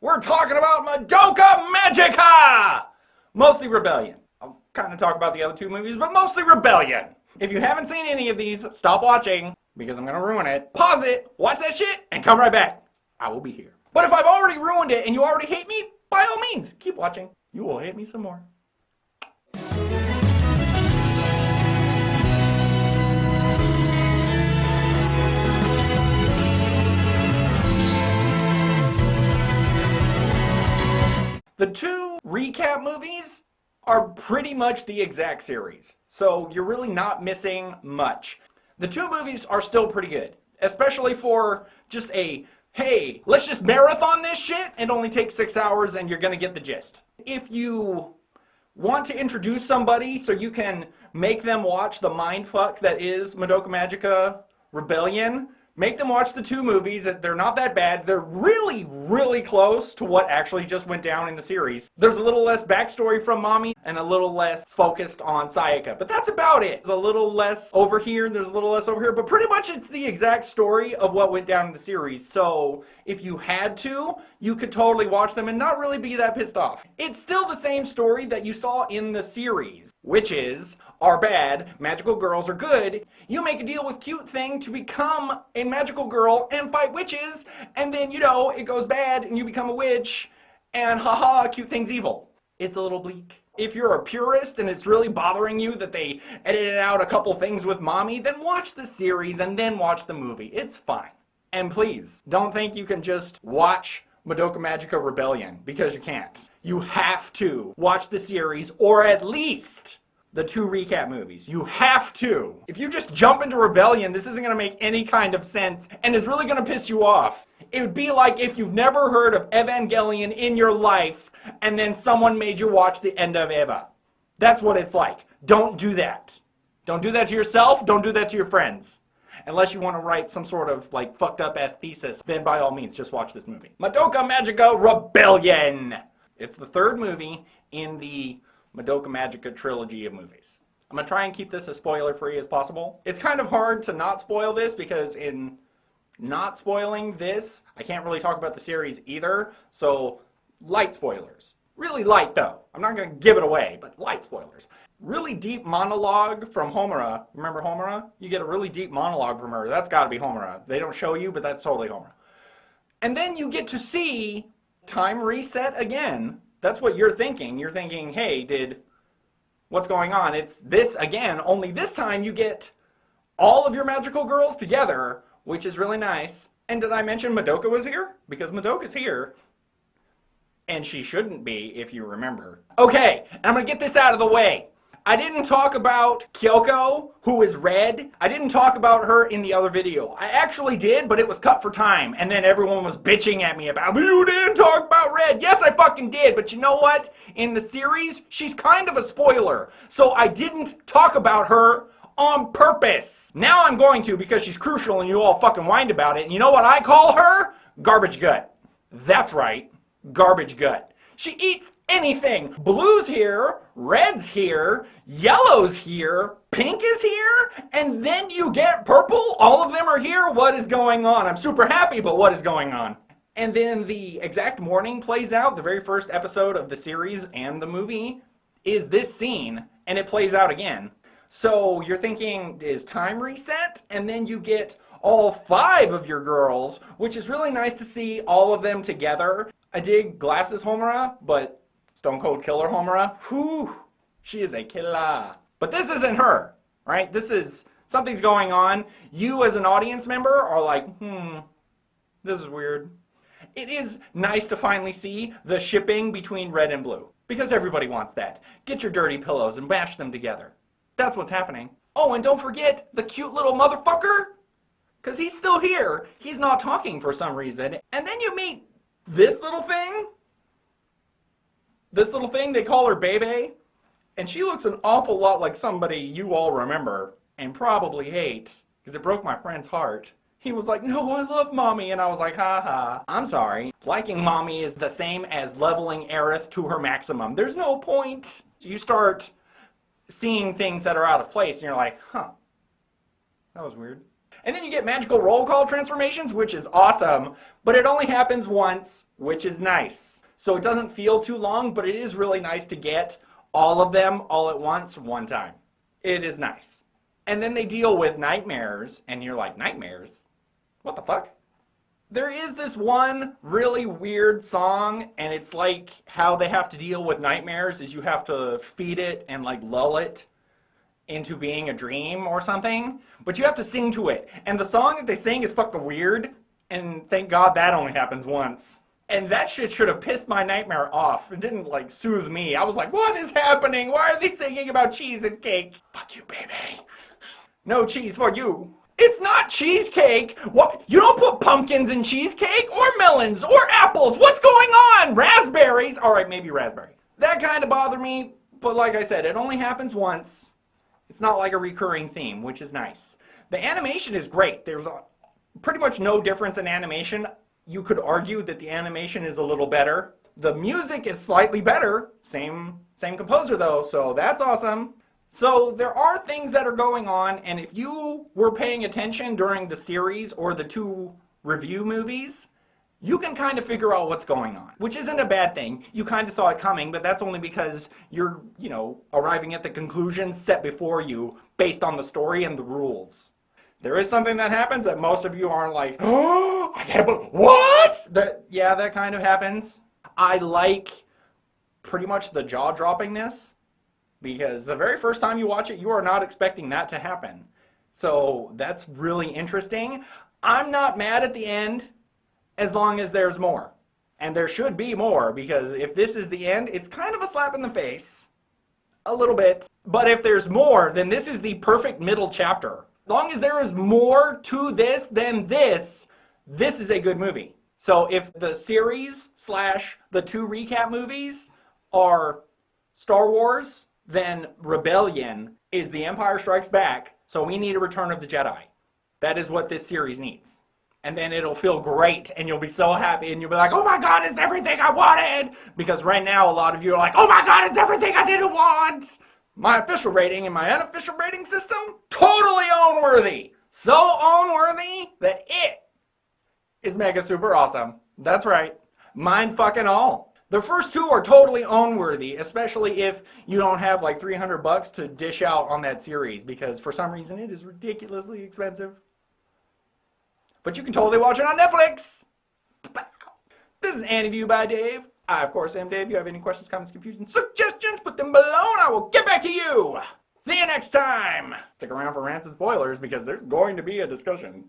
We're talking about Madoka Magica! Mostly Rebellion. I'll kind of talk about the other two movies, but mostly Rebellion. If you haven't seen any of these, stop watching, because I'm going to ruin it. Pause it, watch that shit, and come right back. I will be here. But if I've already ruined it and you already hate me, by all means, keep watching. You will hate me some more. The two recap movies are pretty much the exact series, so you're really not missing much. The two movies are still pretty good, especially for just a, hey, let's just marathon this shit and only take 6 hours and you're gonna get the gist. If you want to introduce somebody so you can make them watch the mindfuck that is Madoka Magica Rebellion, make them watch the two movies. They're not that bad. They're really, really close to what actually just went down in the series. There's a little less backstory from Mommy and a little less focused on Sayaka, but that's about it. There's a little less over here, there's a little less over here, but pretty much it's the exact story of what went down in the series. So if you had to, you could totally watch them and not really be that pissed off. It's still the same story that you saw in the series, which is, are bad, magical girls are good. You make a deal with Cute Thing to become a magical girl and fight witches, and then, you know, it goes bad and you become a witch, and haha, Cute Thing's evil. It's a little bleak. If you're a purist and it's really bothering you that they edited out a couple things with Mommy, then watch the series and then watch the movie. It's fine. And please, don't think you can just watch Madoka Magica Rebellion, because you can't. You have to watch the series, or at least the two recap movies. You have to. If you just jump into Rebellion, this isn't gonna make any kind of sense and is really gonna piss you off. It would be like if you've never heard of Evangelion in your life and then someone made you watch the end of Eva. That's what it's like. Don't do that. Don't do that to yourself. Don't do that to your friends. Unless you want to write some sort of like fucked up ass thesis, then by all means just watch this movie. Madoka Magica Rebellion. It's the third movie in the Madoka Magica trilogy of movies. I'm going to try and keep this as spoiler-free as possible. It's kind of hard to not spoil this because in not spoiling this, I can't really talk about the series either, so light spoilers. Really light though. I'm not going to give it away, but light spoilers. Really deep monologue from Homura. Remember Homura? You get a really deep monologue from her. That's got to be Homura. They don't show you, but that's totally Homura. And then you get to see time reset again. That's what you're thinking. You're thinking, hey, what's going on? It's this again, only this time you get all of your magical girls together, which is really nice. And did I mention Madoka was here? Because Madoka's here. And she shouldn't be, if you remember. Okay, and I'm gonna get this out of the way. I didn't talk about Kyoko, who is red. I didn't talk about her in the other video. I actually did, but it was cut for time. And then everyone was bitching at me about, you didn't talk about red. Yes, I fucking did. But you know what? In the series, she's kind of a spoiler. So I didn't talk about her on purpose. Now I'm going to, because she's crucial and you all fucking whined about it. And you know what I call her? Garbage gut. That's right. Garbage gut. She eats anything. Blue's here, red's here, yellow's here, pink is here, and then you get purple. All of them are here. What is going on? I'm super happy, but what is going on? And then the exact morning plays out. The very first episode of the series and the movie is this scene, and it plays out again. So you're thinking, is time reset? And then you get all 5 of your girls, which is really nice to see all of them together. I dig Glasses Homura, but Stone Cold Killer Homura, whew, she is a killer. But this isn't her, right? This is, something's going on. You as an audience member are like, this is weird. It is nice to finally see the shipping between red and blue, because everybody wants that. Get your dirty pillows and bash them together. That's what's happening. Oh, and don't forget the cute little motherfucker, because he's still here. He's not talking for some reason. And then you meet this little thing. This little thing, they call her Bebe, and she looks an awful lot like somebody you all remember and probably hate, because it broke my friend's heart. He was like, no, I love Mommy, and I was like, ha. I'm sorry. Liking Mommy is the same as leveling Aerith to her maximum. There's no point. You start seeing things that are out of place, and you're like, huh, that was weird. And then you get magical roll call transformations, which is awesome, but it only happens once, which is nice. So it doesn't feel too long, but it is really nice to get all of them all at once, one time. It is nice. And then they deal with nightmares, and you're like, nightmares? What the fuck? There is this one really weird song, and it's like how they have to deal with nightmares is you have to feed it and like lull it into being a dream or something, but you have to sing to it. And the song that they sing is fucking weird, and thank God that only happens once. And that shit should have pissed my nightmare off. It didn't like soothe me. I was like, what is happening? Why are they singing about cheese and cake? Fuck you, baby. No cheese for you. It's not cheesecake. What? You don't put pumpkins in cheesecake or melons or apples. What's going on? Raspberries. All right, maybe raspberry. That kind of bothered me, but like I said, it only happens once. It's not like a recurring theme, which is nice. The animation is great. There's pretty much no difference in animation. You could argue that the animation is a little better. The music is slightly better. Same composer though, so that's awesome. So there are things that are going on, and if you were paying attention during the series or the 2 review movies, you can kind of figure out what's going on, which isn't a bad thing. You kind of saw it coming, but that's only because you're, arriving at the conclusions set before you based on the story and the rules. There is something that happens that most of you aren't like, oh, I can't believe, what? That kind of happens. I like pretty much the jaw-droppingness, because the very first time you watch it, you are not expecting that to happen. So that's really interesting. I'm not mad at the end as long as there's more. And there should be more, because if this is the end, it's kind of a slap in the face. A little bit. But if there's more, then this is the perfect middle chapter. As long as there is more to this than this is a good movie. So if the series / the 2 recap movies are Star Wars, then Rebellion is The Empire Strikes Back, so we need a Return of the Jedi. That is what this series needs. And then it'll feel great, and you'll be so happy, and you'll be like, oh my god, it's everything I wanted! Because right now, a lot of you are like, oh my god, it's everything I didn't want! My official rating and my unofficial rating system, totally own-worthy! So own-worthy that it is mega super awesome. That's right. Mind fucking all. The first 2 are totally own-worthy, especially if you don't have like $300 to dish out on that series, because for some reason it is ridiculously expensive. But you can totally watch it on Netflix. This is AniView by Dave. I, of course, am Dave. If you have any questions, comments, confusion, suggestions, put them below and I will get back to you. See you next time. Stick around for Rants and Spoilers because there's going to be a discussion.